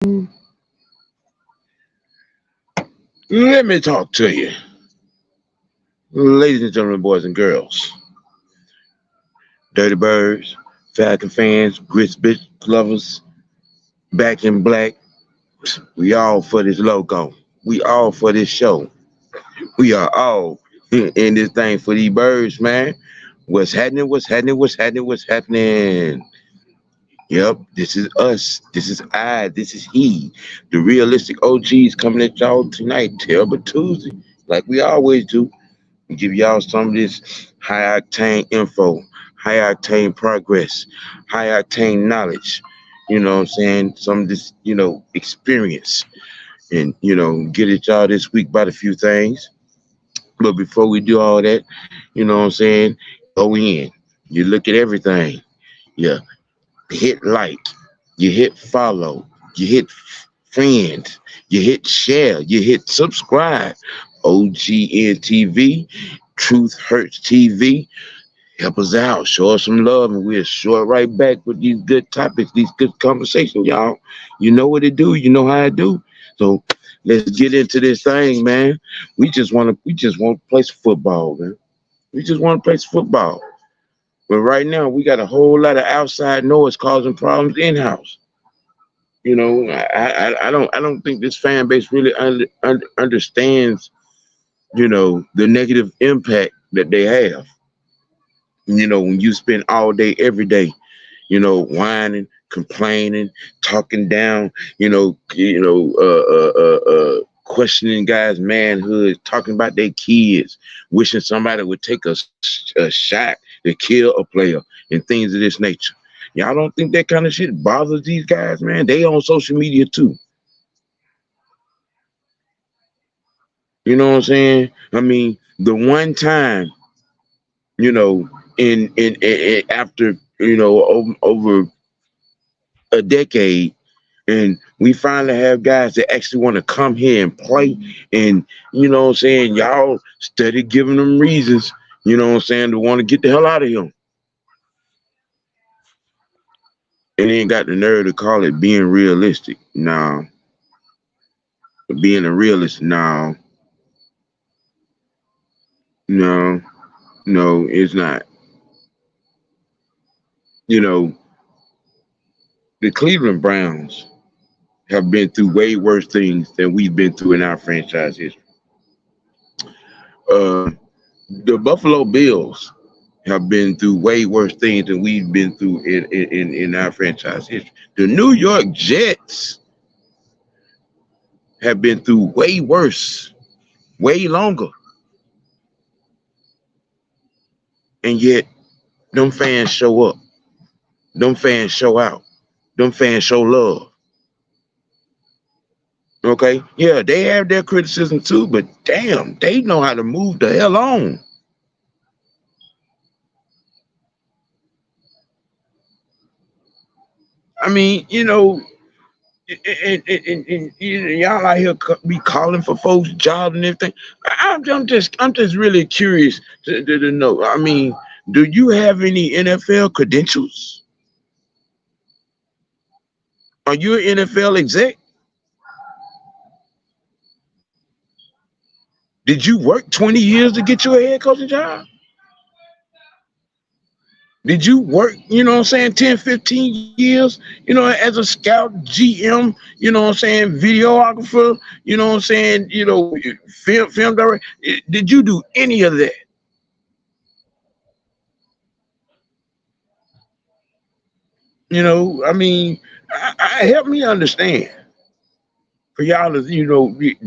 Let me talk to you, ladies and gentlemen, boys and girls, dirty birds, Falcon fans, grits bitch lovers, back in black. We all for this logo. We all for this show. We are all in this thing for these birds, man. What's happening? What's happening? What's happening? What's happening? Yep, this is us. This is I. This is he. The realistic OGs coming at y'all tonight, Terrible Tuesday, like we always do. We give y'all some of this high octane info, high octane progress, high octane knowledge. You know what I'm saying? Some of this, experience. And, get at y'all this week about a few things. But before we do all that, you know what I'm saying? Go in. You look at everything. You hit like. You hit follow. You hit friends. You hit share. You hit subscribe. OGN TV, Truth Hurts TV. Help us out. Show us some love, and we'll show it right back with these good topics, these good conversations, y'all. You know what it do. You know how I do. So let's get into this thing, man. We just want to play some football, man. We just want to play some football. But right now, we got a whole lot of outside noise causing problems in house. I don't think this fan base really understands, the negative impact that they have. When you spend all day, every day, whining, complaining, talking down, questioning guys' manhood, talking about their kids, wishing somebody would take a shot to kill a player and things of this nature. Y'all don't think that kind of shit bothers these guys, man? They on social media too. You know what I'm saying? I mean, the one time, in after over a decade, and we finally have guys that actually want to come here and play, and what I'm saying, y'all steady giving them reasons, what I'm saying, to want to get the hell out of here. And they ain't got the nerve to call it being realistic. No. Being a realist, no. No. No, it's not. You know, the Cleveland Browns have been through way worse things than we've been through in our franchise history. Uh, the Buffalo Bills have been through way worse things than we've been through in our franchise history. The New York Jets have been through way worse, way longer. And yet, them fans show up. Them fans show out. Them fans show love. Okay? Yeah, they have their criticism too, but damn, they know how to move the hell on. I mean, and y'all out here be calling for folks' jobs and everything. I'm just really curious to know. I mean, do you have any NFL credentials? Are you an NFL exec? Did you work 20 years to get your head coaching job? Did you work, 10, 15 years, as a scout, GM, videographer, film director? Did you do any of that? I mean, help me understand. For y'all to,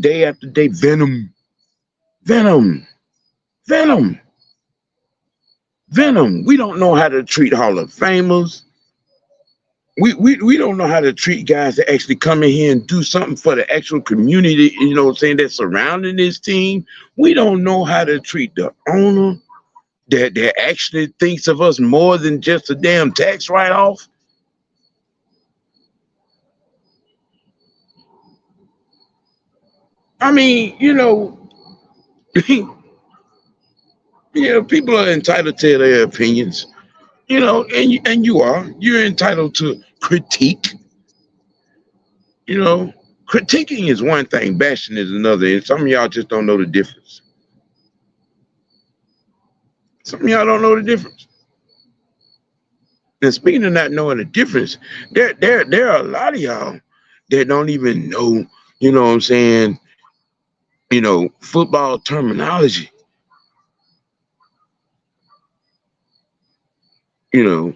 day after day, venom, venom, venom. We don't know how to treat Hall of Famers. We don't know how to treat guys that actually come in here and do something for the actual community, that's surrounding this team. We don't know how to treat the owner that actually thinks of us more than just a damn tax write-off. I mean, people are entitled to their opinions, and you're entitled to critique. You know, critiquing is one thing, bashing is another, and some of y'all just don't know the difference. Some of y'all don't know the difference. And speaking of not knowing the difference, there are a lot of y'all that don't even know, you know what I'm saying, football terminology. You know,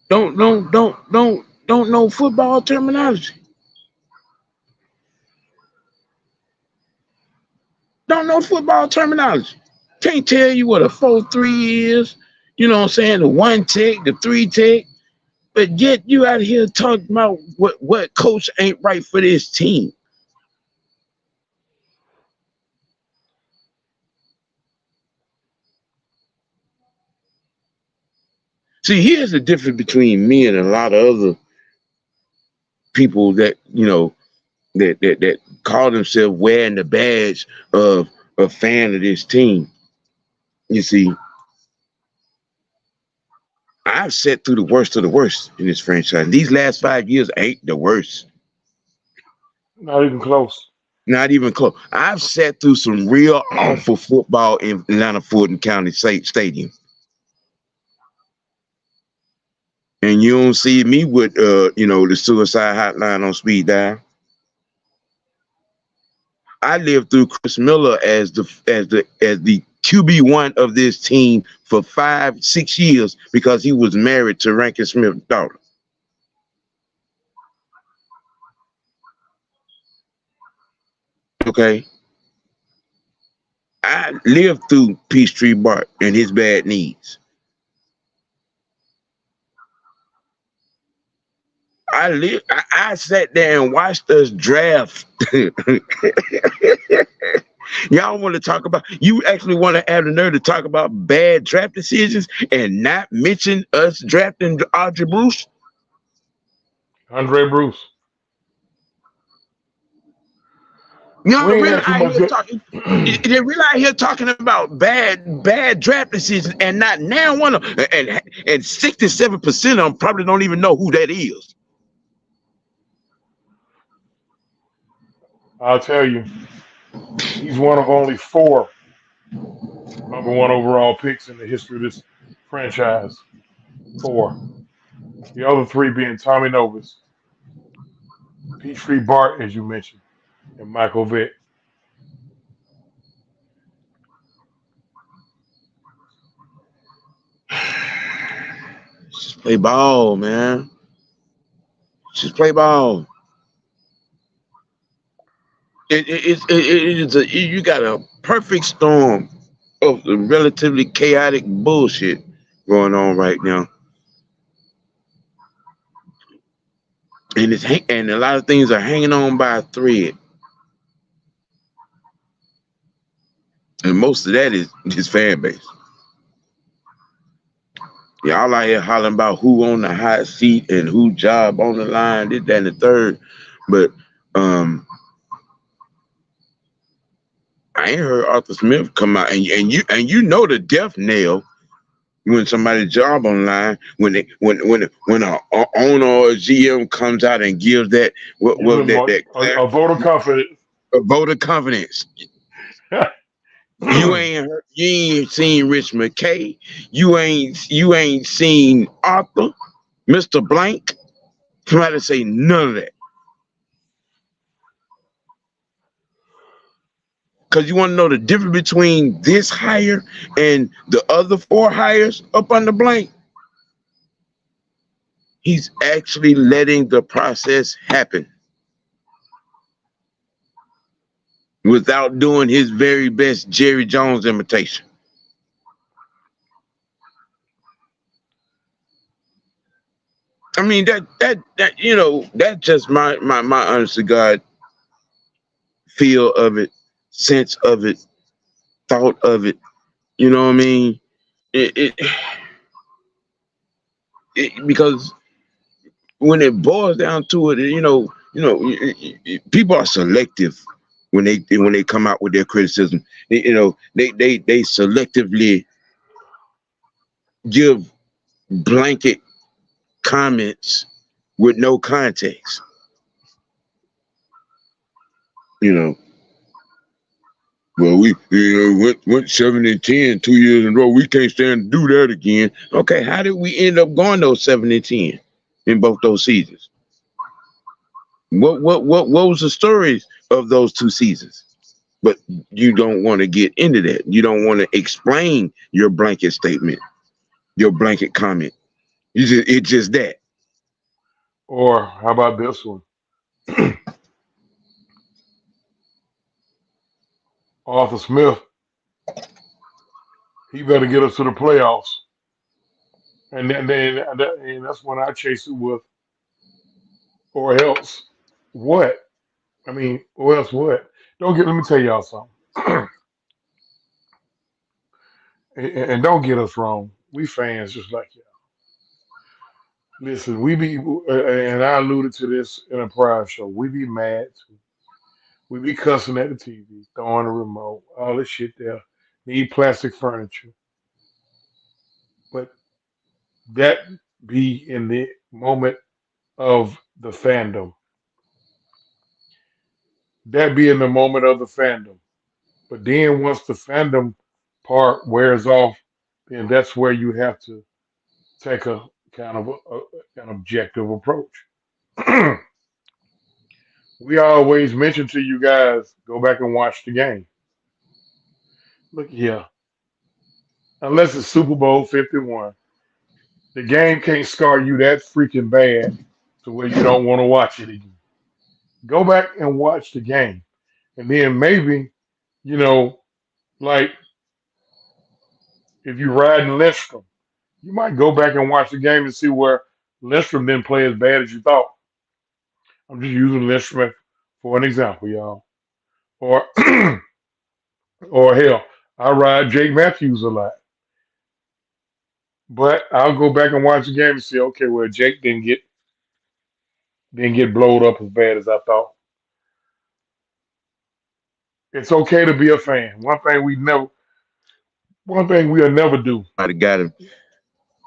don't know football terminology. Don't know football terminology. Can't tell you what a 4-3 is. You know what I'm saying? The one tech, the three tech. But yet you out here talking about what coach ain't right for this team. See, here's the difference between me and a lot of other people that that call themselves wearing the badge of a fan of this team. You see, I've sat through the worst of the worst in this franchise. These last 5 years ain't the worst. Not even close. Not even close. I've sat through some real awful football in Atlanta Fulton County Stadium. And you don't see me with the suicide hotline on speed dial. I lived through Chris Miller as the QB1 of this team for 5-6 years because he was married to Rankin Smith's daughter. Okay. I lived through Peachtree Bart and his bad knees. I sat there and watched us draft. Y'all want to talk about, you actually want to have the nerve to talk about bad draft decisions and not mention us drafting Audrey Bruce? Andre Bruce. We Y'all ain't really had too out much here good. talking, they really out here talking about bad draft decisions and not now one of, and 67% of them probably don't even know who that is. I'll tell you, he's one of only four number one overall picks in the history of this franchise. Four. The other three being Tommy Novus, Peachtree Bart, as you mentioned, and Michael Vick. Just play ball, man. Just play ball. You got a perfect storm of the relatively chaotic bullshit going on right now, and and a lot of things are hanging on by a thread, and most of that is his fan base. Y'all out here hollering about who on the hot seat and who job on the line, this, that, and the third, but I ain't heard Arthur Smith come out, and you know the death knell when somebody's job online, when a owner or a GM comes out and gives that Give him a vote of confidence. a vote of confidence. You ain't seen Rich McKay. You ain't seen Arthur, Mr. Blank. Come out and say none of that. Cause you want to know the difference between this hire and the other four hires up under Blank. He's actually letting the process happen without doing his very best Jerry Jones imitation. I mean that's just my honest to God feel of it, sense of it, thought of it. You know what I mean? It because when it boils down to it, people are selective when they come out with their criticism. They selectively give blanket comments with no context. You know, well, we went 7-10 2 years in a row. We can't stand to do that again. Okay, how did we end up going those 7-10 in both those seasons? What was the stories of those 2 seasons? But you don't want to get into that. You don't want to explain your blanket statement, your blanket comment. It's just that. Or how about this one? Arthur Smith, he better get us to the playoffs. And that's when I chase it with, or else what? I mean, or else what? Don't get. Let me tell y'all something. And don't get us wrong. We fans just like y'all. Listen, we be, and I alluded to this in a prior show. We be mad too. We be cussing at the TV, throwing the remote, all this shit there. Need plastic furniture, but that be in the moment of the fandom. That be in the moment of the fandom. But then once the fandom part wears off, then that's where you have to take a kind of an objective approach. We always mention to you guys, go back and watch the game. Look here, unless it's Super Bowl 51, the game can't scar you that freaking bad to where you don't want to watch it again. Go back and watch the game, and then maybe you know, like if you ride in Lindstrom, you might go back and watch the game and see where Lindstrom didn't play as bad as you thought. I'm just using Lindstrom for an example, y'all. Or or hell, I ride Jake Matthews a lot. But I'll go back and watch the game and see, okay, well Jake didn't get blowed up as bad as I thought. It's okay to be a fan. One thing we'll never do. I got to.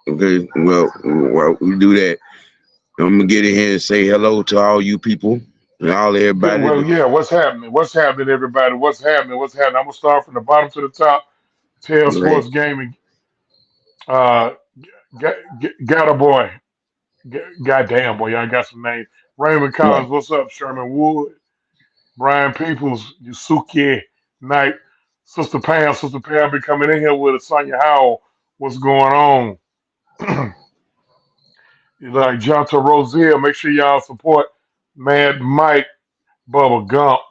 Okay, well, we do that. I'm gonna get in here and say hello to all you people and all Yeah, everybody. well, yeah, what's happening? What's happening, everybody? What's happening? What's happening? I'm gonna start from the bottom to the top. Tell Right. Sports Gaming, uh, got a boy. Goddamn boy, y'all got some names. Raymond Right. Collins, what's up? Sherman Wood, Brian Peoples, Yusuke Knight, Sister Pam be coming in here with a Sonya Howell. What's going on? Like Jonto Rosier, make sure y'all support Mad Mike, Bubba Gump.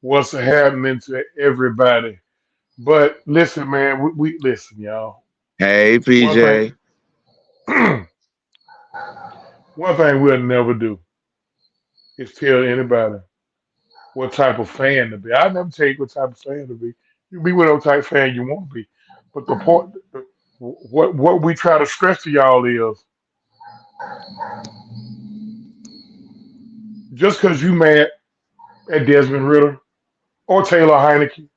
What's happening to everybody? But listen, man, we listen, y'all. Hey, One thing, PJ. one thing we'll never do is tell anybody what type of fan to be. I never tell you what type of fan to be. You be whatever type of fan you want to be. But the point, what we try to stress to y'all is just because you mad at Desmond Ritter or Taylor Heineke,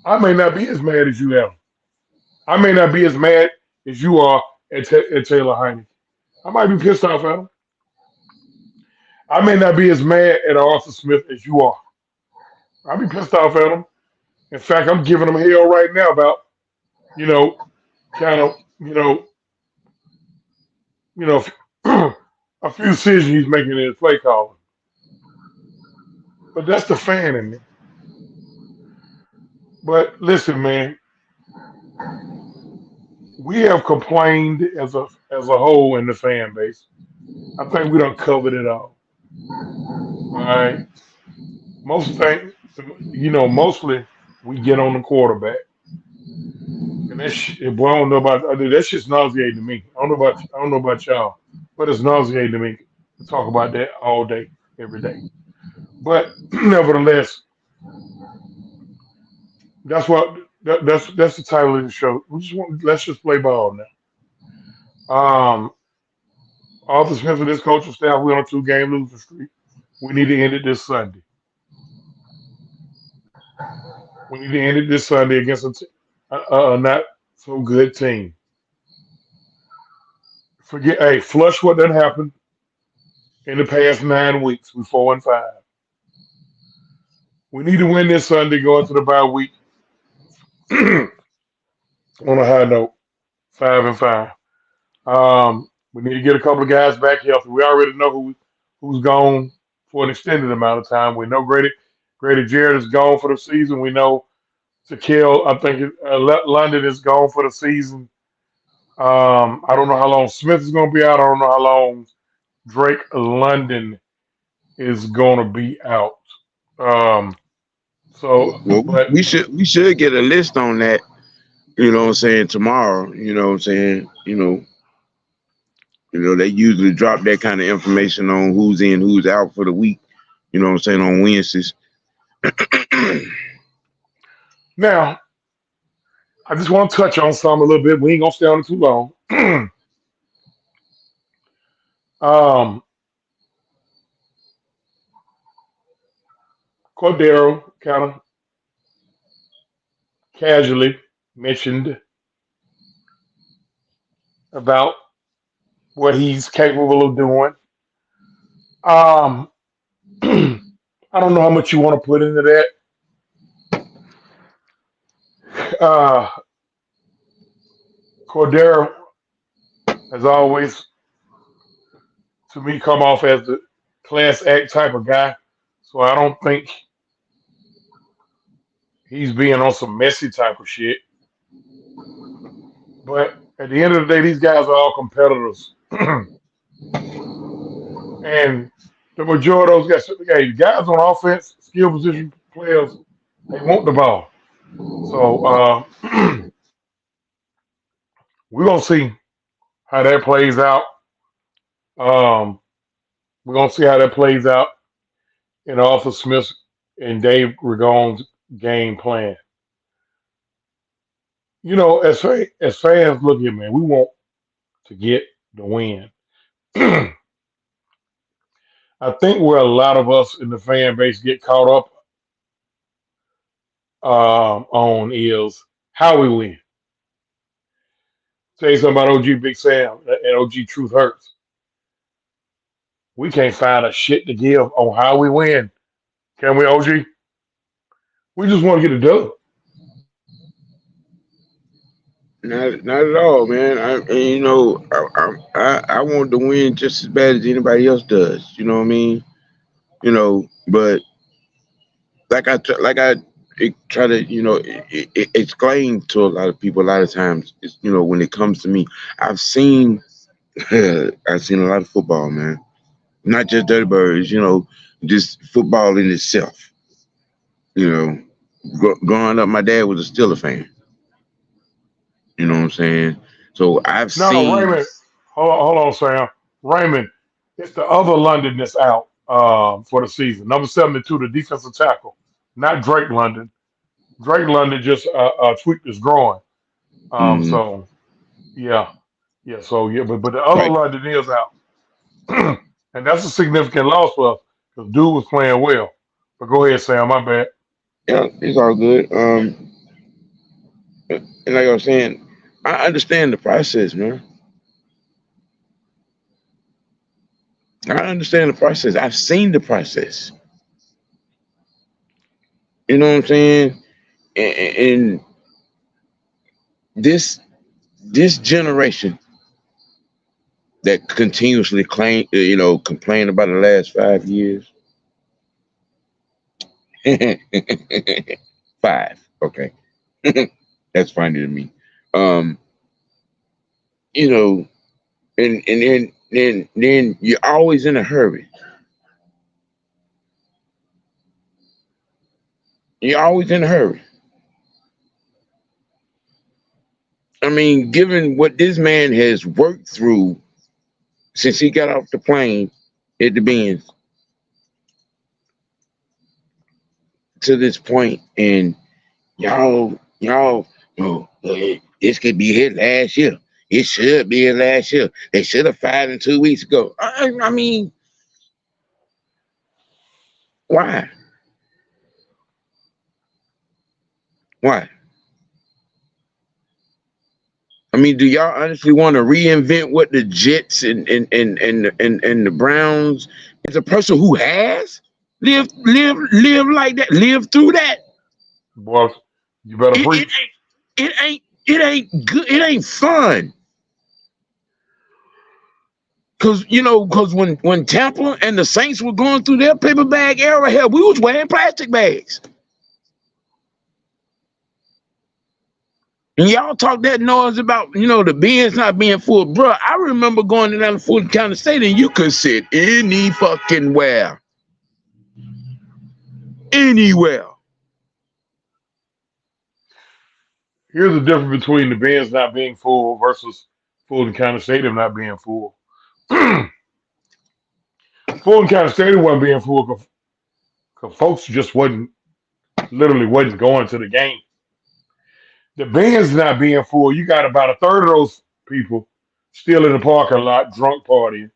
I may not be as mad as you am. I may not be as mad as you are at Taylor Heineke. I might be pissed off at him. I may not be as mad at Arthur Smith as you are. I'll be pissed off at him. In fact, I'm giving him hell right now about, you know, kind of, you know, a few decisions he's making in his play calling. But that's the fan in me. But listen, man, we have complained as a whole in the fan base. I think we don't covered it all. All right. Most things, mostly we get on the quarterback. And boy, I don't know about that shit's nauseating to me. I don't know about y'all, but it's nauseating to me to talk about that all day, every day. But nevertheless, that's the title of the show. Let's just play ball now. Arthur Smith and this coaching staff, we're on a 2-game losing streak. We need to end it this Sunday. We need to end it this Sunday against a not so good team. Flush what done happened in the past 9 weeks. We 4-5. We need to win this Sunday, go into the bye week on a high note, 5-5. We need to get a couple of guys back healthy. We already know who's gone for an extended amount of time. We know Grady Jarrett is gone for the season. We know Shaquille, I think London is gone for the season. I don't know how long Smith is going to be out. I don't know how long Drake London is going to be out. Um, Well, but we should get a list on that. You know what I'm saying, tomorrow. You know what I'm saying. They usually drop that kind of information on who's in, who's out for the week. You know what I'm saying, on Wednesdays. now I just want to touch on some a little bit. We ain't gonna stay on it too long. um, Cordero kind of casually mentioned about what he's capable of doing. Um, I don't know how much you want to put into that. Uh, Cordero has always, to me, come off as the class act type of guy. So I don't think he's being on some messy type of shit. But at the end of the day, these guys are all competitors. And the majority of those guys, okay, guys on offense, skill position players, they want the ball. So we're gonna see how that plays out. Um, we're gonna see how that plays out in Arthur Smith and Dave Ragon's game plan. As fans, look here, man, we want to get the win. I think where a lot of us in the fan base get caught up on is how we win. Say something about OG Big Sam and OG Truth Hurts. We can't find a shit to give on how we win. Can we, OG? We just want to get it done. Not at all, man. I want to win just as bad as anybody else does. You know what I mean? But like I try to explain to a lot of people a lot of times. When it comes to me, I've seen I've seen a lot of football, man. Not just Dirty Birds. Just football in itself. You know, growing up, my dad was a Steeler fan. You know what I'm saying? So I've No, seen. Raymond. Hold on, Sam. Raymond, it's the other London that's out for the season. Number 72, the defensive tackle. Not Drake London. Drake London just tweaked his groin. Mhm. So yeah, yeah. So yeah, but the other Right. London is out, and that's a significant loss for us because dude was playing well. But go ahead, Sam. My bad. Yeah, it's all good. And like I was saying, I understand the process, man. I understand the process. I've seen the process. You know what I'm saying? And this this generation that continuously complain about the last 5 years. Five, okay, that's funny to me. Um, you know, and then you're always in a hurry. You're always in a hurry. I mean, given what this man has worked through since he got off the plane at the Benz to this point, and y'all, this could be his last year. It should be his last year. They should have fired him 2 weeks ago. I mean, why? Why? I mean, do y'all honestly want to reinvent what the Jets and the Browns as a person who has? Live like that. Live through that. Boy, you better It, it preach. ain't it ain't good. It ain't fun. Cause when Tampa and the Saints were going through their paper bag era, hell, we was wearing plastic bags. And y'all talk that noise about, the bins not being full. Bro, I remember going down to Fulton County State and you could sit any fucking where. Anywhere. Here's the difference between the Benz not being full versus Fulton County Stadium not being full. Fulton County Stadium wasn't being full because folks just wasn't going to the game. The Benz not being full, you got about a third of those people still in the parking lot drunk partying.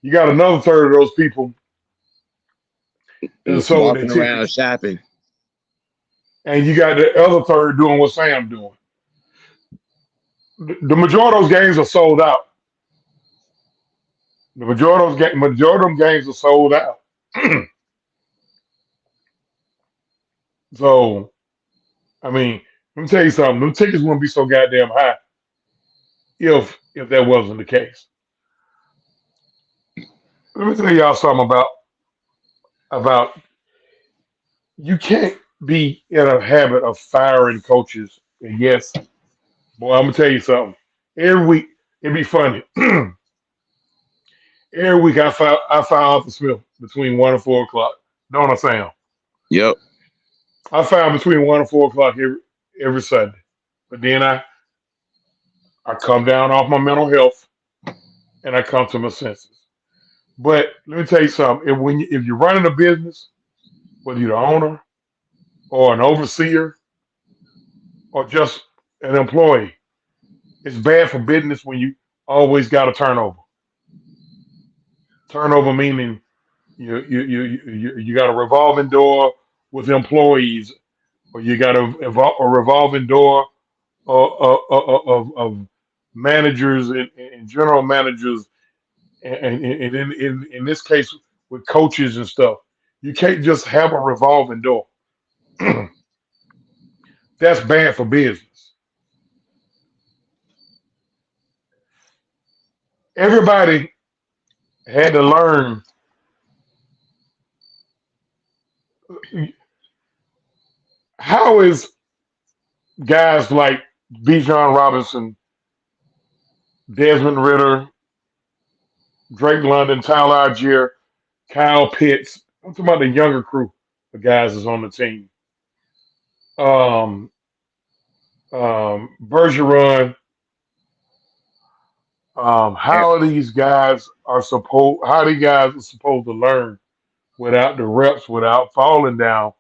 You got another third of those people that sold their Walking around tickets, shopping. and you got the other third doing what Sam doing. The majority of those games are sold out. The majority of them games are sold out. So, I mean, let me tell you something. Them tickets wouldn't be so goddamn high if that wasn't the case. Let me tell y'all something about you can't be in a habit of firing coaches. And yes, boy, I'm gonna tell you something. Every week it'd be funny. Every week I fire Arthur Smith between 1 and 4 o'clock. Don't I, Sam? Yep. I fire between 1 and 4 o'clock every Sunday. But then I come down off my mental health and I come to my senses. But let me tell you something. If you're running a business, whether you're the owner or an overseer or just an employee, it's bad for business when you always got a turnover. Turnover meaning you got a revolving door with employees, or you got a revolving door of managers and general managers, and in this case with coaches and stuff. You can't just have a revolving door. That's bad for business. Everybody had to learn how is guys like Bijan Robinson, Desmond Ritter, Drake London, Tyler Algier, Kyle Pitts. I'm talking about the younger crew of guys that's on the team. Um, Bergeron. How these guys are supposed to learn without the reps, without falling down,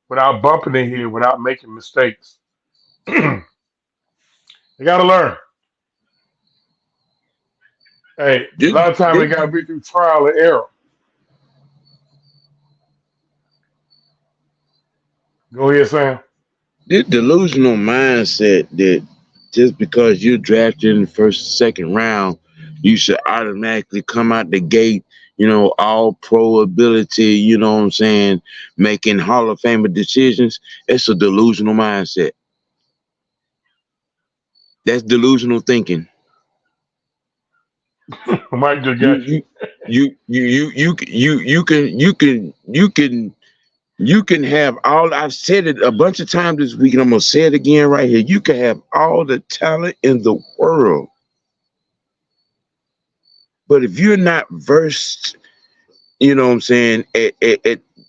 without bumping their head, without making mistakes. They got to learn. Hey, a This, lot of times this, they got to be through trial and error. Go ahead, Sam. this delusional mindset that just because you're drafted in the first, second round, you should automatically come out the gate, all pro ability, what I'm saying, making Hall of Famer decisions. It's a delusional mindset. That's delusional thinking. Mike just You got you. you you can have all. I've said it a bunch of times this week, and I'm gonna say it again right here. You can have all the talent in the world, but if you're not versed, what I'm saying, at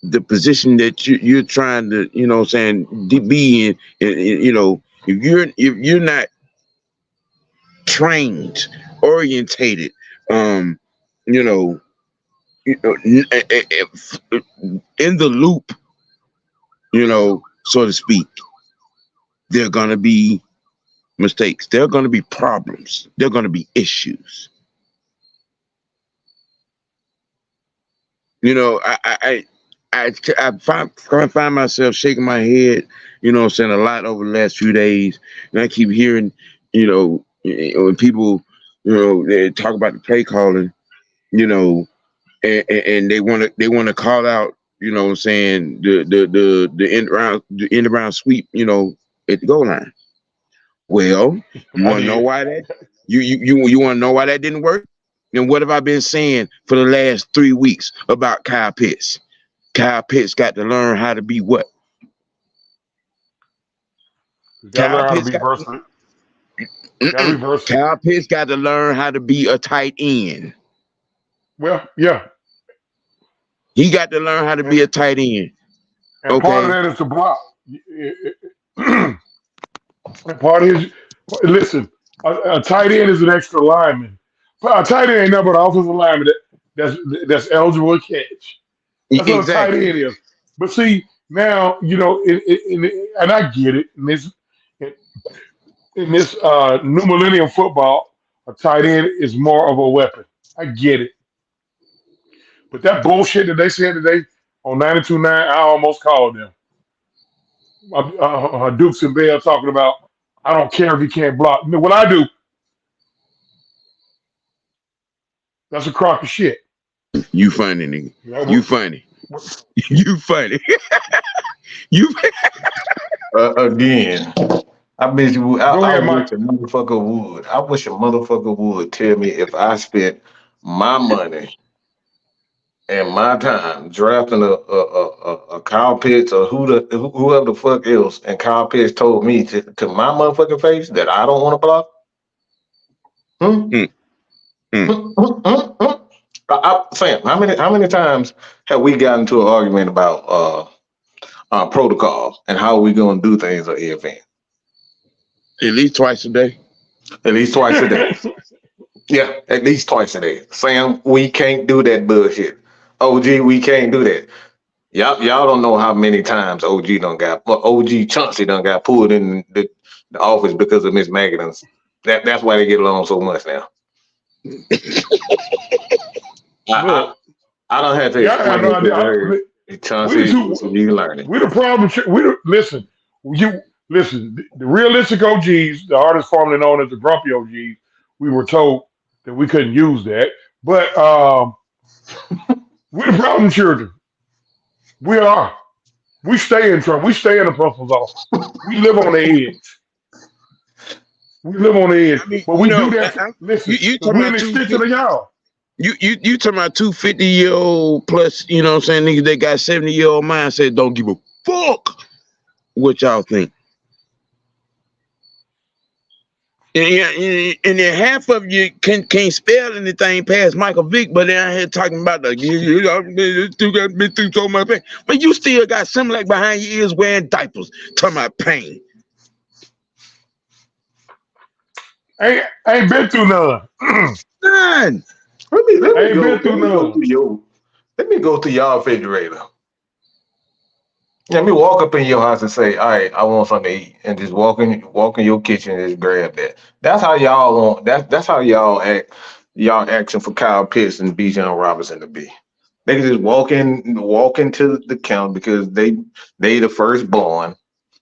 the position that you're trying to, what I'm saying, be in, if you're not trained, orientated, um, you know, in the loop, so to speak, there are gonna be mistakes. There are gonna be problems. There are gonna be issues. You know, I find myself shaking my head, what I'm saying, a lot over the last few days, and I keep hearing, when people, they talk about the play calling, you know, and they want to call out. You know what I'm saying? The end around sweep, at the goal line. Well, you I want to know did. why that? You want to know why that didn't work? And what have I been saying for the last 3 weeks about Kyle Pitts? Kyle Pitts got to learn how to be what? You got to Kyle learn how to Pitts be got versatile. Got to be mm-mm. versatile. Kyle Pitts got to learn how to be a tight end. Well, yeah, He got to learn how to and be a tight end. and part of Okay. that is to block. And part of his listen, a tight end is an extra lineman. But a tight end ain't nothing but an offensive lineman that's eligible to catch. That's what a tight Exactly. end is. But see, now and I get it. In this new millennium football, a tight end is more of a weapon. I get it. But that bullshit that they said today on 92.9, I almost called them. Dukes and Bell talking about, I don't care if he can't block. No, what I do, that's a crock of shit. You funny, nigga. You know, You funny. You funny. You Again, I bet you. go I ahead, Mike. wish a motherfucker would. I wish a motherfucker would tell me if I spent my money and my time drafting a Kyle Pitts or whoever the fuck else, and Kyle Pitts told me to my motherfucking face that I don't want to block. Hmm? mm, mm. Sam, how many times have we gotten into an argument about protocol and how we gonna do things at the event? At least twice a day. At least twice a day. Yeah, at least twice a day. Sam, we can't do that bullshit. OG, we can't do that. Y'all don't know how many times OG Chauncey done got pulled in the office because of Miss Magadan's. That's why they get along so much now. I I, Look, I don't have to y'all have explain no it to idea. her. We the Chauncey, two. you can learn it. We the problem. Listen. You listen. The realistic OGs, the artists formerly known as the grumpy OGs, we were told that we couldn't use that. But we're the problem children. We are. We stay in trouble. We stay in the principal's office. We live on the edge. We live on the edge. I mean, But we do that. you Listen, you because talking we're an about extension of y'all. you talking about 250-year-old plus, you know what I'm saying, niggas that got 70-year-old mindset don't give a fuck what y'all think. And then half of you can't spell anything past Michael Vick, but then I here talking about been through so much pain. But you still got Similac behind your ears wearing diapers, talking about pain. Ain't been through none. None. Ain't been through none. Let me go to y'all refrigerator. Let me walk up in your house and say, "All right, I want something to eat," and just walk in your kitchen and just grab that. That's how y'all want. That's how y'all act. Y'all asking for Kyle Pitts and Bijan Robinson to be. They can just walk into the counter because they the firstborn,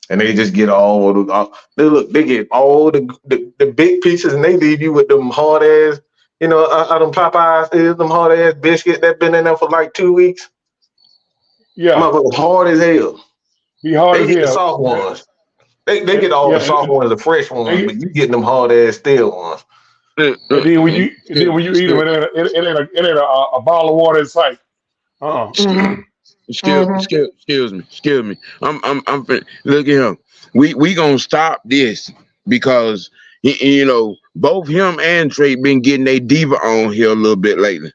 and they just get they get all the big pieces, and they leave you with them hard ass. Them Popeyes is them hard ass biscuits that been in there for like 2 weeks. Yeah, Motherfucker hard as hell. be hard They as get the hell. soft ones. They get all Yeah, the soft ones, the fresh ones, and, but you getting them hard ass stale ones. and then when Excuse, you eat them, it ain't a bottle of water in sight. Uh-uh. excuse, Mm-hmm. Mm-hmm. excuse me. Look at him. We gonna stop this because both him and Trey been getting a diva on here a little bit lately.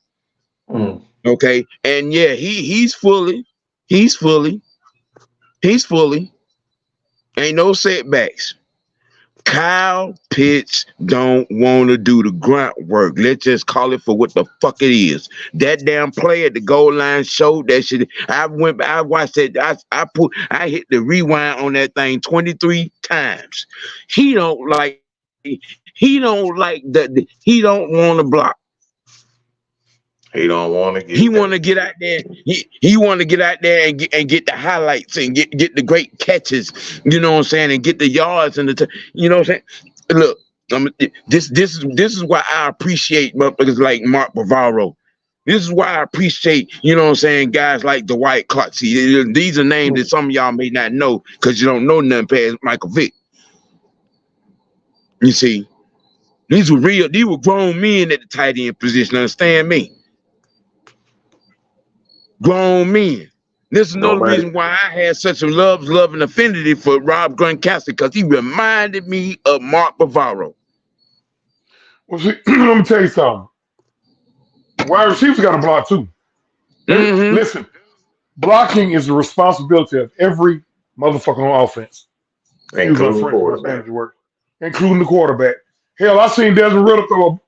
Mm. Okay, and yeah, he's fully ain't no setbacks. Kyle Pitts don't want to do the grunt work. Let's just call it for what the fuck it is. That damn play at the goal line showed that shit. I watched it. I hit the rewind on that thing 23 times. He don't like he don't want to block. He don't want to He get want that. to get out there. He want to get out there and get the highlights and get the great catches. You know what I'm saying? And get the yards and you know what I'm saying? Look, this is why I appreciate motherfuckers like Mark Bavaro. This is why I appreciate, you know what I'm saying, guys like Dwight Clark. See, these are names that some of y'all may not know because you don't know nothing past Michael Vick. You see, these were grown men at the tight end position. Understand me? Grown men. This is another Nobody. reason why I had such a love and affinity for Rob Gronkowski, because he reminded me of Mark Bavaro. Well, see, let me tell you something. Wide receivers got to block too. Mm-hmm. Listen, blocking is the responsibility of every motherfucker on offense. Excuse my French, my Spanish word, including the quarterback. Hell, I seen Desmond Ritter throw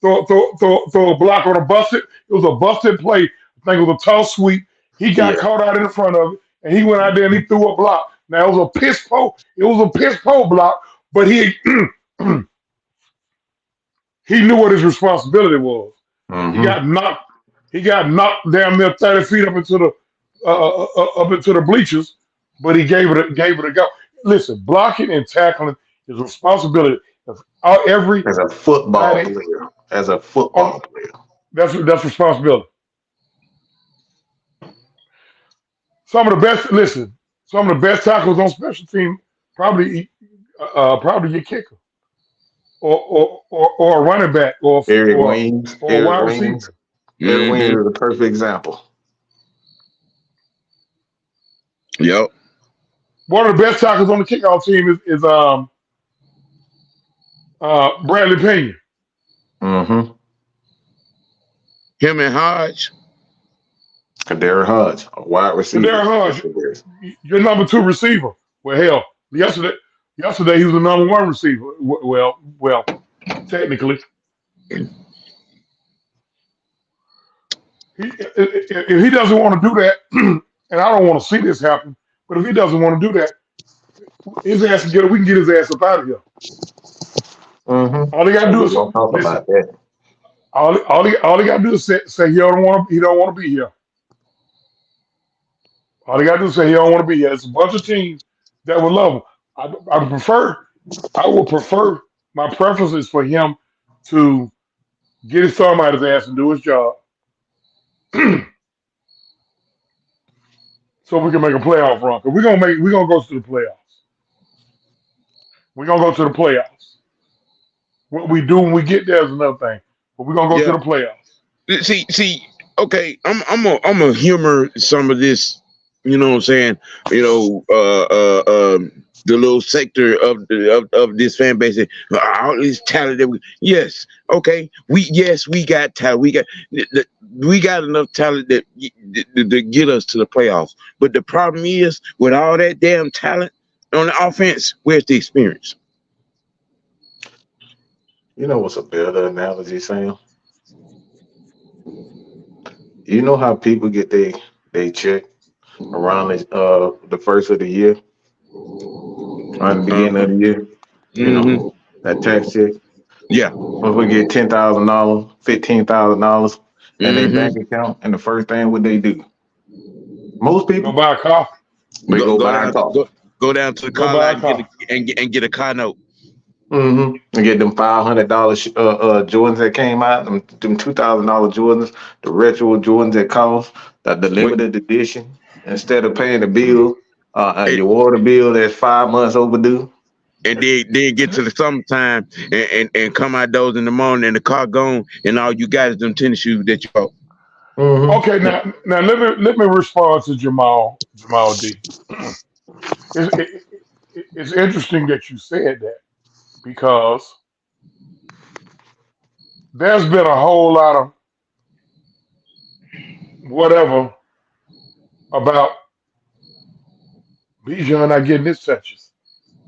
a block on a busted. It was a busted play. I think it was a toss sweep. He got caught out in front of it, and he went out there and he threw a block. Now it was a piss poor. It was a piss poor block, but he he knew what his responsibility was. Mm-hmm. He got knocked down there 30 feet up into the bleachers, but he gave it a go. Listen, blocking and tackling is responsibility of every as a football player. As a football player, that's responsibility. Some of the best tackles on special team probably your kicker or a running back or Eric Wings. or a wide receiver. Eric Wings is a perfect example. Yep. One of the best tackles on the kickoff team is Bradley Pena. Mm-hmm. Him and Hodge. Kadarius Hodge, a wide receiver. Kadarius Hodge, your number 2 receiver. Well, hell, yesterday he was the number 1 receiver. Well, technically. If he doesn't want to do that, and I don't want to see this happen, but if he doesn't want to do that, his ass we can get his ass up out of here. Mm-hmm. All he got to do is talk about that. All he got to do is say he don't want to be here. All he got to do is say he don't want to be here. It's a bunch of teams that would love him. I would prefer. My preference is for him to get his thumb out of his ass and do his job, so we can make a playoff run. Cause we're gonna go to the playoffs. We're gonna go to the playoffs. What we do when we get there is another thing, but we're gonna go to the playoffs. See. Okay, I'm a humor some of this. You know what I'm saying? You know, the little sector of this fan base, all this talent that we got talent. We got enough talent that to get us to the playoffs. But the problem is, with all that damn talent on the offense, where's the experience? You know what's a better analogy, Sam? You know how people get they check around the first of the year, around the beginning of the year. You know, that tax check. Yeah. Once we get $10,000, $15,000 in their bank account, and the first thing what they do, most people go buy a car. They go buy a car. Go down to the car lot and get a car note. Mm-hmm. And get them $500 Jordans that came out, them $2,000 Jordans, the retro Jordans that cost the limited edition. Instead of paying the bill, your water bill that's 5 months overdue. And then get to the summertime and come outdoors in the morning and the car gone and all you got is them tennis shoes that you bought. Mm-hmm. Okay, now let me respond to Jamal D. It's interesting that you said that, because there's been a whole lot of whatever about Bijan not getting his touches.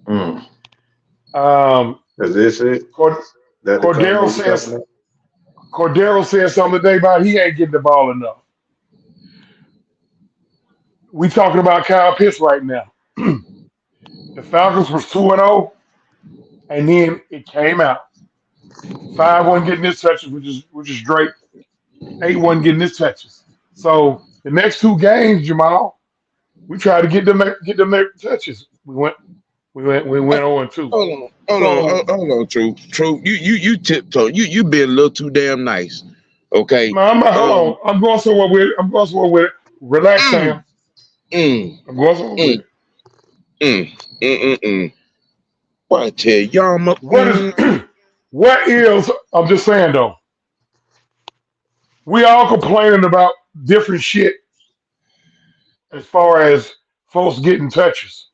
Is this it? Cordero said something today about he ain't getting the ball enough. We talking about Kyle Pitts right now. The Falcons was 2-0, and then it came out. 5 wasn't getting his touches, which is great. 8 wasn't getting his touches. So the next 2 games, Jamal, we tried to get them touches. We went 0-2. Hold on, True. You tiptoe. You been a little too damn nice. Okay. No, I'm not. Hold on. I'm going somewhere with it. I'm going somewhere with it. Relax, Mm, Sam. mm, I'm going somewhere with mm, it. mm. What I tell y'all, What is? What is? I'm just saying though. We all complaining about different shit as far as folks getting touches.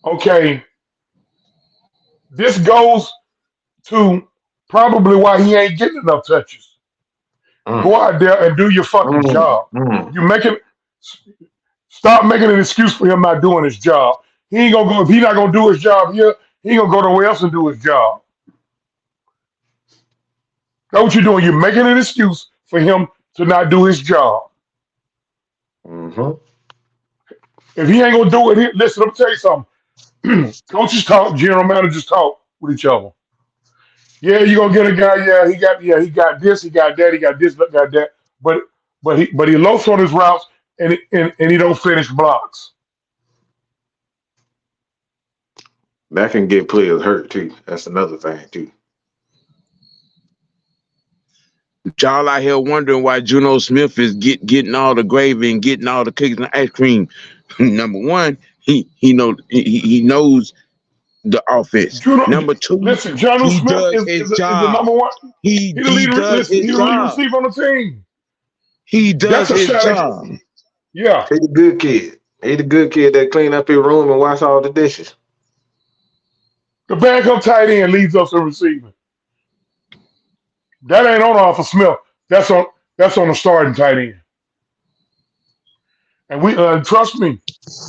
Okay, this goes to probably why he ain't getting enough touches. Mm, Go out there and do your fucking mm, job. mm. You making stop making an excuse for him not doing his job. He ain't gonna go if he not gonna do his job here. He ain't gonna go nowhere else and do his job. That's what you're doing. You're making an excuse for him to not do his job. Mhm. If he ain't gonna do it, listen. Let me tell you something. Coaches talk, general managers talk with each other. Yeah, you gonna get a guy. He got this, he got that, he got this, got that. But he loafs on his routes and he don't finish blocks. That can get players hurt too. That's another thing too. y'all out here wondering why Juno Smith is getting all the gravy and getting all the cookies and ice cream. Number one, he knows the offense. Juno, Number two, listen, John he Smith does is his is the job. number one. He He the he leader. does Listen, he his the leader job. receiver on the team. He does That's a his shot at job. yeah. He the good kid. He the good kid that clean up his room and wash all the dishes. The backup tight end leads us in receiving. That ain't on Arthur Smith. That's on that's on the starting tight end. And we trust me,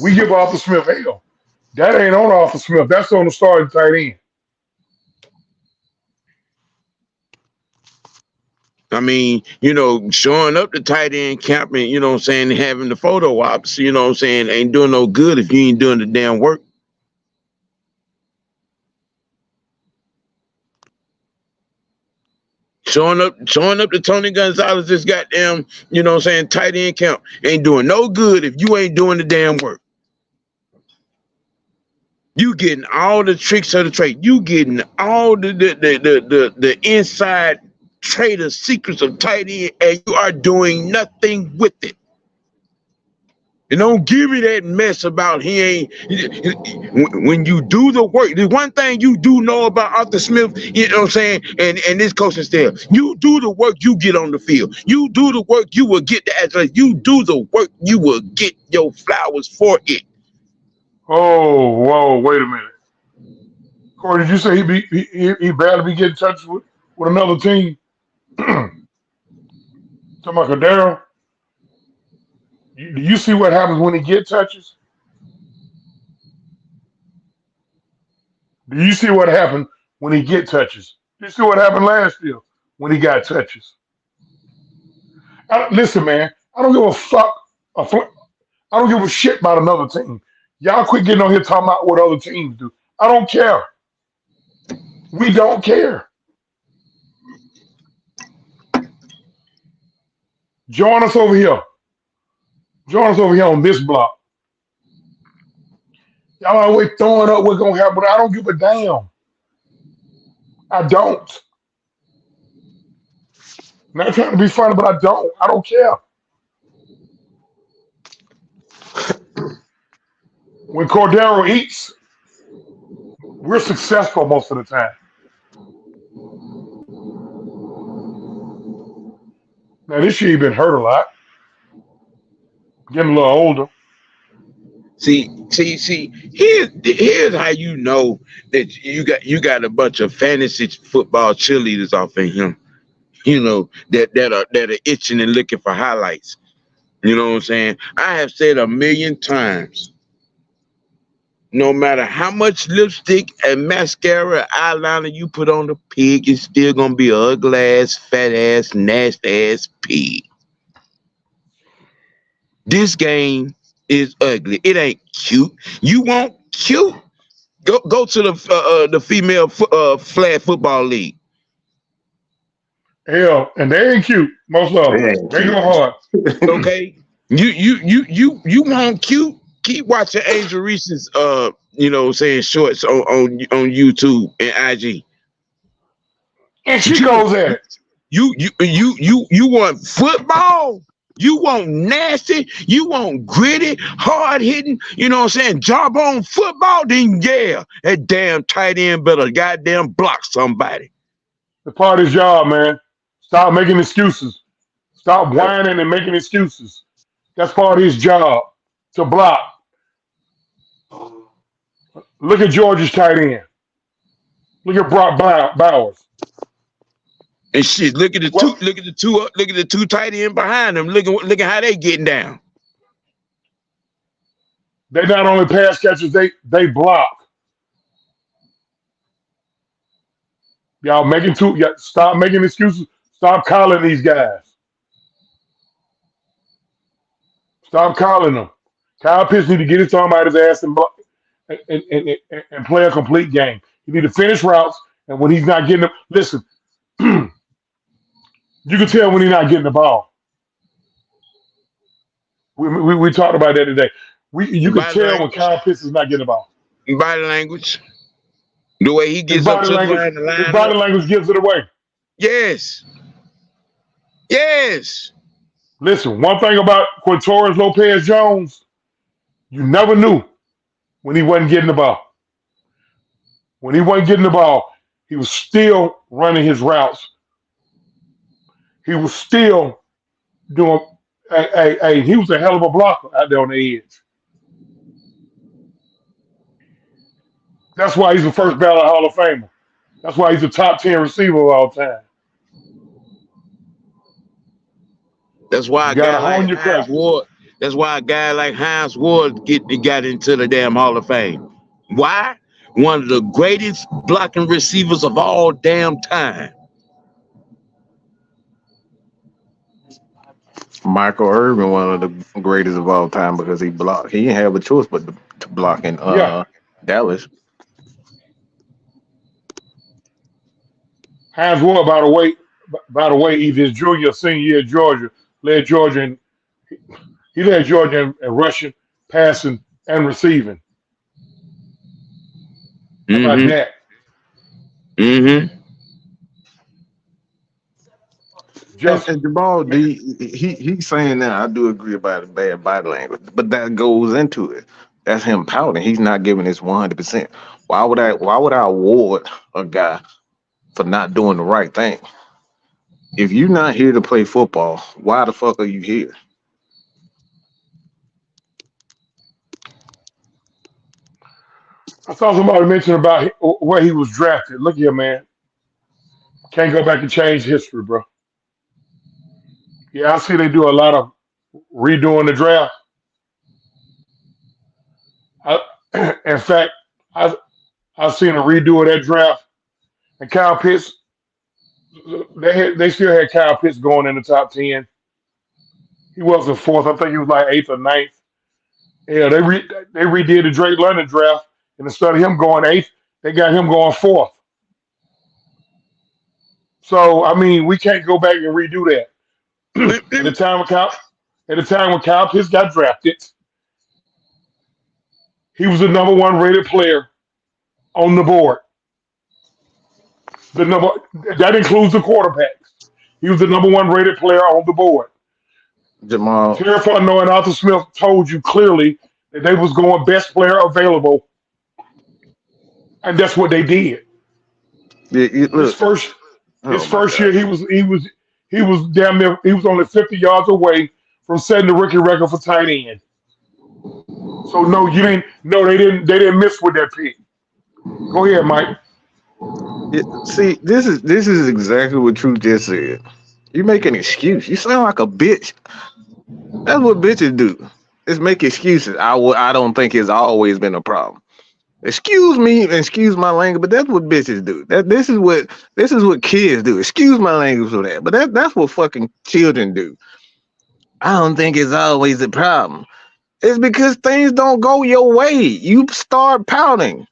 we give Arthur Smith hell. That ain't on Arthur Smith. That's on the starting tight end. I mean, showing up the tight end camp and, what I'm saying, having the photo ops, what I'm saying, ain't doing no good if you ain't doing the damn work. Showing up to Tony Gonzalez's goddamn, what I'm saying, tight end camp ain't doing no good if you ain't doing the damn work. You getting all the tricks of the trade. You getting all the inside trader secrets of tight end, and you are doing nothing with it. And don't give me that mess about he ain't. When you do the work, the one thing you do know about Arthur Smith, you know what I'm saying, and this coaching staff, you do the work, you get on the field. You do the work, you will get the athletes. You do the work, you will get your flowers for it. Oh, whoa, wait a minute. Corey, did you say he barely be getting touched with another team? Talking about Cordero. Do you see what happens when he get touches? Do you see what happened when he get touches? Do you see what happened last year when he got touches? Listen, man, I don't give a fuck. I don't give a shit about another team. Y'all quit getting on here talking about what other teams do. I don't care. We don't care. Join us over here. Join us over here on this block. Y'all always throwing up what's gonna happen. I don't give a damn. I don't. Not trying to be funny, but I don't. I don't care. When Cordero eats, we're successful most of the time. Now this year he been hurt a lot, getting a little older. See. Here's how you know that you got a bunch of fantasy football cheerleaders off in him. That are itching and looking for highlights. You know what I'm saying? I have said a million times, no matter how much lipstick and mascara, eyeliner you put on the pig, it's still gonna be an ugly ass, fat ass, nasty ass pig. This game is ugly. It ain't cute. You want cute? Go to the female flag football league. Hell, and they ain't cute. Most of them. They ain't They go cute. hard. Okay, you want cute? Keep watching Angel Reese's saying shorts on YouTube and IG. And she You goes at it. You want football? You want nasty? You want gritty, hard hitting? You know what I'm saying? Job on football? Then yeah, that damn tight end better goddamn block somebody. The part of his job, man. Stop making excuses. Stop whining and making excuses. That's part of his job to block. Look at Georgia's tight end. Look at Brock Bowers. And shit, look at the What? two tight end behind them. Look at how they getting down. They not only pass catchers, they block. Y'all stop making excuses. Stop calling these guys. Stop calling them. Kyle Pitts need to get his arm out of his ass and play a complete game. He need to finish routes, and when he's not getting them, listen, you can tell when he's not getting the ball. We talked about that today. You can tell when Kyle Pitts is not getting the ball. Body language. The way he gets up to the line. His body language gives it away. Yes. Yes. Listen, one thing about Quintorris Lopez-Jones, you never knew when he wasn't getting the ball. When he wasn't getting the ball, he was still running his routes. He was still doing he was a hell of a blocker out there on the edge. That's why he's the first ballot Hall of Famer. That's why he's the top 10 receiver of all time. That's why a guy like Hines Ward. That's why a guy like Hines Ward got into the damn Hall of Fame. Why? One of the greatest blocking receivers of all damn time. Michael Irvin, one of the greatest of all time, because he blocked. He didn't have a choice but to block in Dallas. Hines Ward, by the way, either his junior or senior year at Georgia, led Georgia in rushing, passing, and receiving. How about that? Mm-hmm. And Jamal, he's saying that I do agree about the bad body language, but that goes into it. That's him pouting. He's not giving his 100%. Why would I award a guy for not doing the right thing? If you're not here to play football, why the fuck are you here? I saw somebody mention about where he was drafted. Look here, man. Can't go back and change history, bro. Yeah, I see they do a lot of redoing the draft. In fact, I've seen a redo of that draft, and Kyle Pitts. They still had Kyle Pitts going in the top 10. He wasn't fourth. I think he was like 8th or 9th. Yeah, they redid the Drake London draft, and instead of him going 8th, they got him going 4th. So I mean, we can't go back and redo that. At the time when Kyle Pitts got drafted, he was the number 1 rated player on the board. That includes the quarterbacks. He was the number 1 rated player on the board. Jamal. Terry Fontenot and Arthur Smith told you clearly that they was going best player available, and that's what they did. His first year, he was damn near. He was only 50 yards away from setting the rookie record for tight end. So no, you didn't. No, they didn't miss with that pick. Go ahead, Mike. See, this is exactly what Truth just said. You make an excuse. You sound like a bitch. That's what bitches do. Is make excuses. I don't think it's always been a problem. Excuse me, excuse my language, but that's what bitches do. This is what kids do. Excuse my language for that, but that's what fucking children do. I don't think it's always a problem. It's because things don't go your way. You start pouting.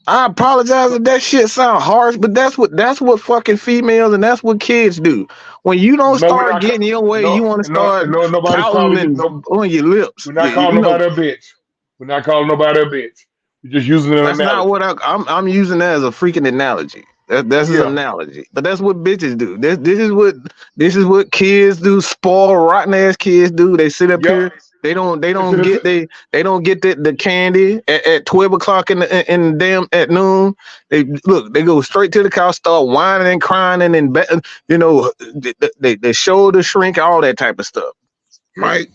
I apologize if that shit sound harsh, but that's what fucking females and that's what kids do. When you don't start getting your way, you want to start pouting on your lips. We're not calling nobody a bitch. We're not calling nobody a bitch. We're just using it. That's not what I'm using that as a freaking analogy. That's his Yeah. analogy. But that's what bitches do. This is what kids do. Spoiled, rotten ass kids do. They sit up Yep. here. They don't they Listen, don't this, get they don't get the candy at 12 o'clock in the damn at noon. They go straight to the couch, start whining and crying and then they shoulder shrink, all that type of stuff. Mike,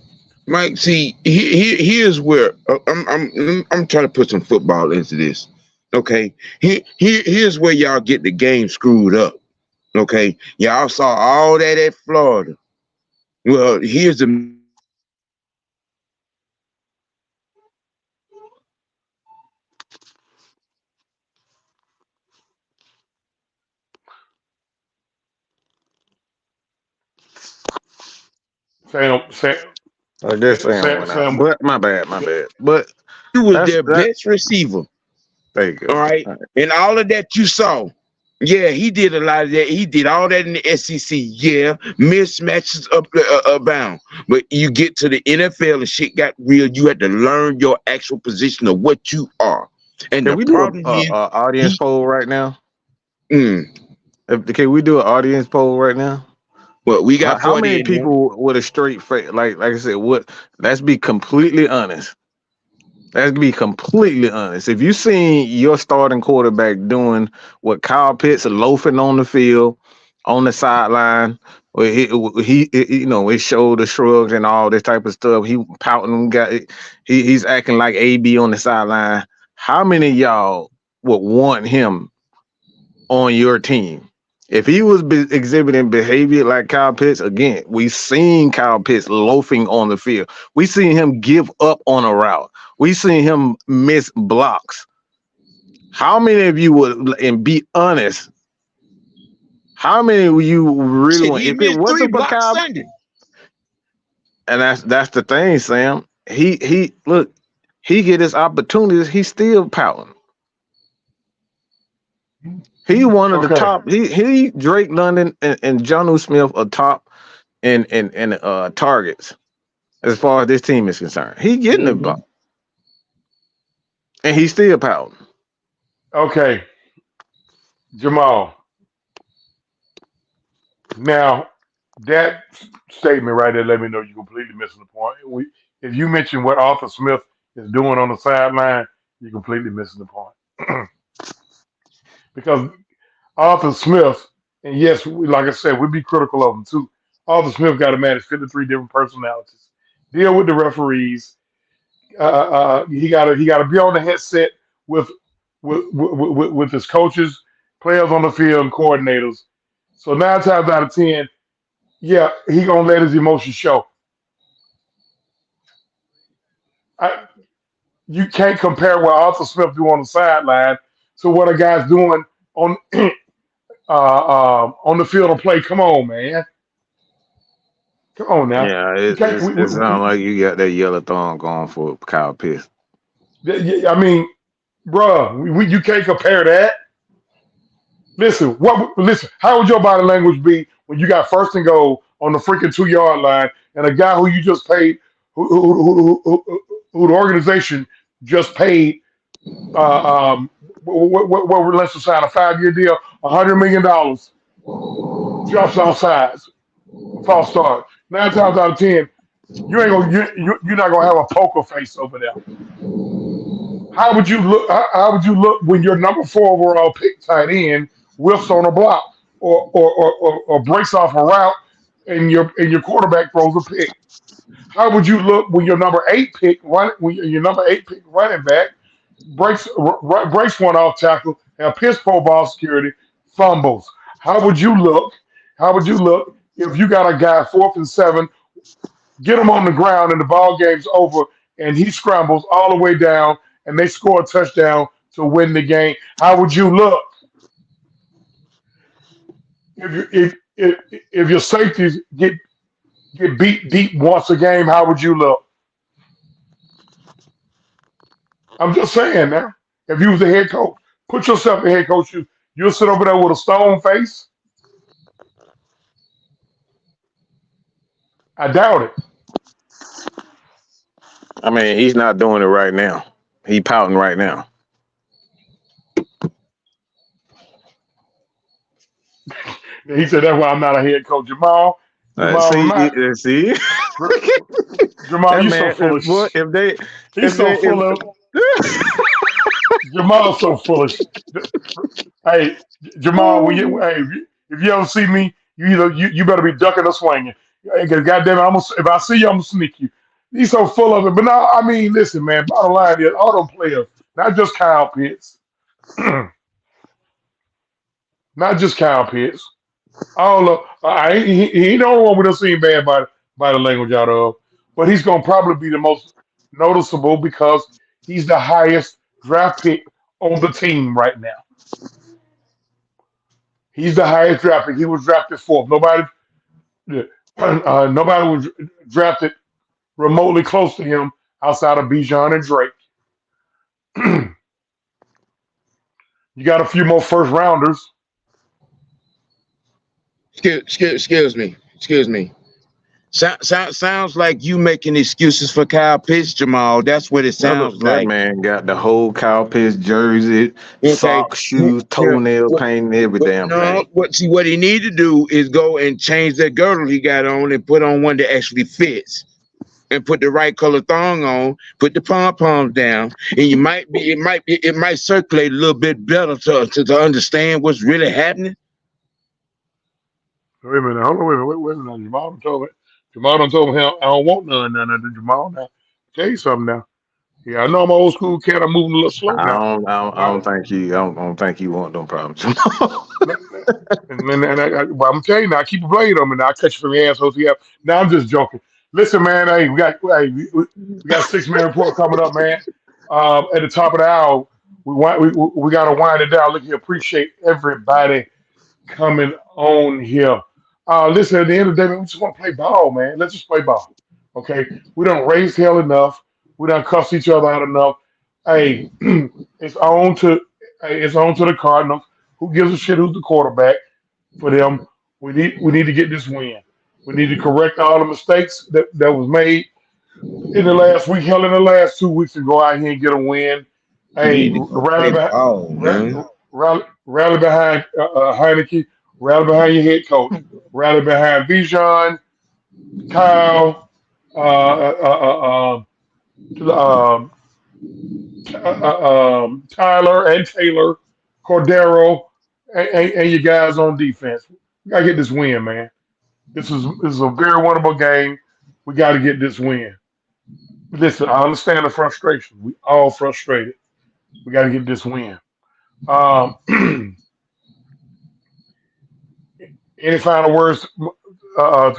Mike, see, here's where I'm trying to put some football into this. Okay, here's where y'all get the game screwed up. Okay, y'all saw all that at Florida. Well, here's the Sam, Sam, I guess Sam Sam, went out. Sam, But my bad, my bad. But you was that's their that. best receiver. There you All go. right, All right. and all of that you saw. Yeah, he did a lot of that. He did all that in the SEC. Yeah, mismatches up abound. But you get to the NFL and shit got real. You had to learn your actual position of what you are. And Can the we do problem is, a audience he, poll right now? mm, Can we do an audience poll right now? well, we How, got how 40 many in there. people with a straight face? Like I said, what? Let's be completely honest. Let's be completely honest. If you seen your starting quarterback doing what Kyle Pitts loafing on the field, on the sideline, where his shoulder shrugs and all this type of stuff, he pouting, he's acting like AB on the sideline. How many of y'all would want him on your team? If he was exhibiting behavior like Kyle Pitts, again, we seen Kyle Pitts loafing on the field. We seen him give up on a route. We seen him miss blocks. How many of you would, and be honest, how many of you really Shit, want, he if it missed 3 wasn't for blocks Kyle, Sunday. and that's the thing, Sam. He look, he get his opportunities, he's still pouting. He one of the okay, top. He Drake London and John Smith are top in targets as far as this team is concerned. He getting the Mm-hmm. block, and he's still pouting. okay, Jamal. Now, that statement right there let me know you're completely missing the point. If you mention what Arthur Smith is doing on the sideline, you're completely missing the point. Because Arthur Smith, and yes, like I said, we'd be critical of him too. Arthur Smith got to manage 53 different personalities, deal with the referees. He got to be on the headset with with his coaches, players on the field, and coordinators. So 9 times out of 10, yeah, he gonna let his emotions show. I, you can't compare what Arthur Smith do on the sideline to what a guy's doing on on the field of play. Come on, man. Come on now. Yeah, You can't. it sounds like you got that yellow thong going for Kyle Pitts. I mean, bruh, you can't compare that. Listen, Listen, how would your body language be when you got first and goal on the freaking 2 yard line and a guy who you just paid, who the organization just paid, what we're let's sign a 5 year deal, $100 million, drops off sides, false start. 9 times out of 10, you ain't gonna you're not gonna have a poker face over there. How would you look? How would you look when your number 4 overall pick tight end whiffs on a block or breaks off a route and your quarterback throws a pick? How would you look when your number 8 pick your number 8 pick running back breaks one off tackle and piss poor ball security fumbles? How would you look? How would you look if you got a guy 4th and 7, get him on the ground and the ball game's over and he scrambles all the way down and they score a touchdown to win the game? How would you look if your safeties get beat deep once a game? How would you look? I'm just saying now. If you was the head coach, put yourself in head coach shoes. You'll sit over there with a stone face. I doubt it. I mean, he's not doing it right now. He pouting right now. He said that's why I'm not a head coach. Jamal, See, Jamal, that you so man. full of Boy, he's so full of Jamal's so full of Hey, Jamal, if you ever see me, you better be ducking or swinging. Hey, 'cause goddamn it, if I see you, I'm gonna sneak you. He's so full of it. But now, I mean, listen, man. Bottom line is, all them players, not just Kyle Pitts, not just Kyle Pitts. All of he ain't the only one we don't see bad by the language out of, but he's gonna probably be the most noticeable because he's the highest draft pick on the team right now. He's the highest draft pick. He was drafted fourth. Nobody was drafted remotely close to him outside of Bijan and Drake. You got a few more first rounders. Excuse me. Sounds like you making excuses for Kyle Pitts, Jamal. That's what it sounds that like. man got the whole Kyle Pitts jersey, Okay. socks, shoes, toenail paint, every damn thing. What he need to do is go and change that girdle he got on and put on one that actually fits. And put the right color thong on, put the pom-poms down, and it might circulate a little bit better to understand what's really happening. Wait a minute, hold on, wait a minute. Jamal done told me I don't want none of Jamal now. Tell you something now. Yeah, I know I'm an old school cat. I'm moving a little slow now. I don't think you. I don't think you want them problems. But I'm telling you now, I keep a blade on me now. I cut you from your assholes. Yeah. Now I'm just joking. Listen, man. Hey, we got 6-man report coming up, man. At the top of the hour, we got to wind it down. Look, you appreciate everybody coming on here. Listen, at the end of the day, man, we just want to play ball, man. Let's just play ball. Okay, we don't raise hell enough. We don't cuss each other out enough. Hey, it's on to the Cardinals. Who gives a shit who's the quarterback for them? We need to get this win. We need to correct all the mistakes that was made in the last week. Hell, in the last 2 weeks, and go out here and get a win. Hey, rally behind Heineke. Rally behind your head coach. Rally behind Bijan, Kyle, Tyler and Taylor, Cordero, and you guys on defense. We gotta get this win, man. This is a very winnable game. We got to get this win. Listen, I understand the frustration. We all frustrated. We got to get this win. Any final words to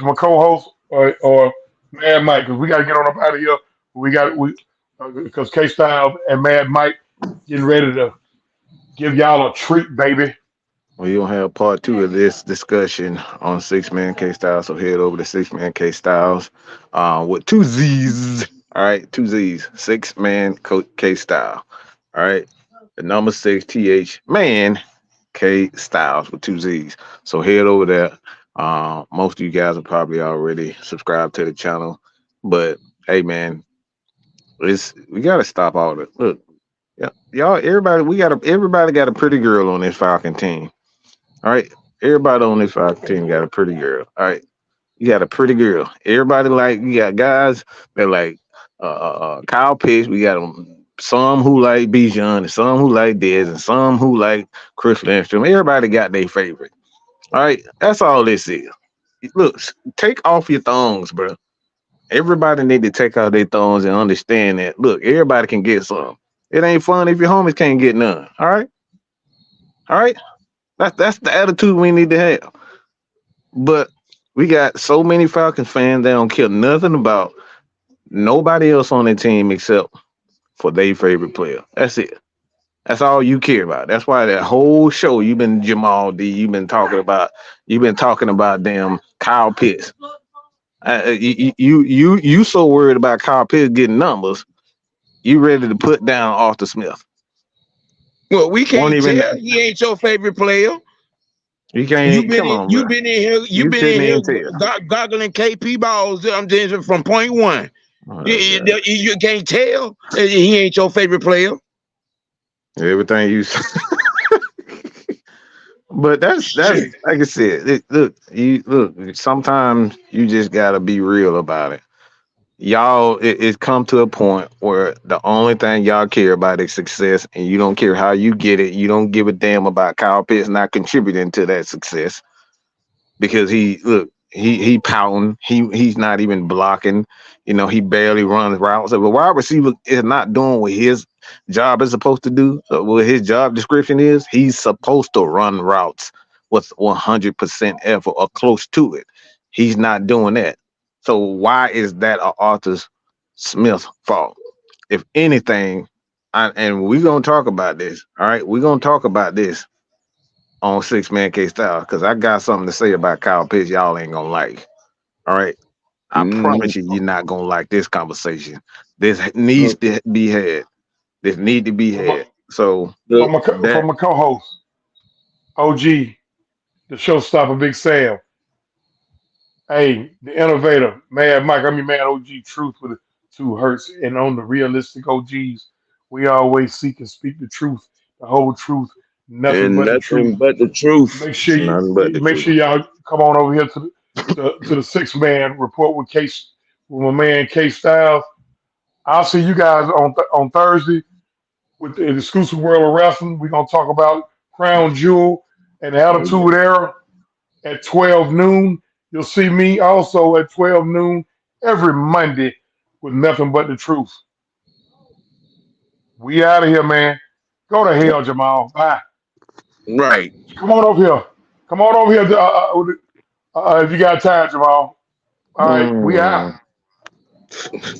my co-host or Mad Mike? Because we got to get on up out of here. Because K Style and Mad Mike getting ready to give y'all a treat, baby. Well, you'll have part 2 of this discussion on 6-Man K Styles. So head over to 6-Man K Styles with 2 Z's. All right, 2 Z's. 6-Man K Style. All right, the number 6 TH man K Styles with 2 Z's. So head over there. Most of you guys are probably already subscribed to the channel, but hey, man, we gotta stop all the look. Yeah, y'all, everybody got a pretty girl on this Falcon team. All right, everybody on this Falcon team got a pretty girl. All right, you got a pretty girl. Everybody you got guys that like Kyle Pitts. We got some who like Bijan, and some who like Dez, and some who like Chris Lindstrom. Everybody got their favorite. All right, that's all this is. Look, take off your thongs, bro. Everybody need to take out their thongs and understand that. Look, everybody can get some. It ain't fun if your homies can't get none. All right. That's the attitude we need to have. But we got so many Falcons fans that don't care nothing about nobody else on their team except for their favorite player. That's it. That's all you care about. That's why that whole show you've been Jamal D. You've been talking about damn Kyle Pitts. You so worried about Kyle Pitts getting numbers, you ready to put down Arthur Smith. Well, we can't tell. He ain't your favorite player. You can't. You've been in here goggling KP balls. I'm just from point one. Oh, you can't tell he ain't your favorite player. Everything you But that's Shit. like I said. Look. Sometimes you just gotta be real about it. Y'all, it's come to a point where the only thing y'all care about is success, and you don't care how you get it. You don't give a damn about Kyle Pitts not contributing to that success because he pouting. He's not even blocking. He barely runs routes. If a wide receiver is not doing what his job is supposed to do, what his job description is, he's supposed to run routes with 100% effort or close to it. He's not doing that. So why is that a Arthur Smith fault? If anything, and we're gonna talk about this. All right, we're gonna talk about this on Six Man K Style because I got something to say about Kyle Pitts y'all ain't gonna like. All right. I Mm, promise you're not gonna like this conversation. This needs to be had. This need to be From my, had. So look, that from my co-host, OG, the showstopper, Big Sam. Hey, the innovator, Mad Mike. I mean, Mad OG, truth with the two hurts, and on the realistic OGs, we always seek and speak the truth, the whole truth, nothing and but the truth. nothing but the truth. Make it's sure you nothing but the make truth. sure y'all come on over here to the six man report with Case with my man K Styles. I'll see you guys on Thursday with the exclusive world of wrestling. We're gonna talk about Crown Jewel and the Oh yeah. Attitude Era at 12 noon. You'll see me also at 12 noon every Monday with nothing but the truth. We out of here, man. Go to hell, Jamal. Bye. Right. Come on over here. Come on over here if you got time, Jamal. All right, we out. Mm.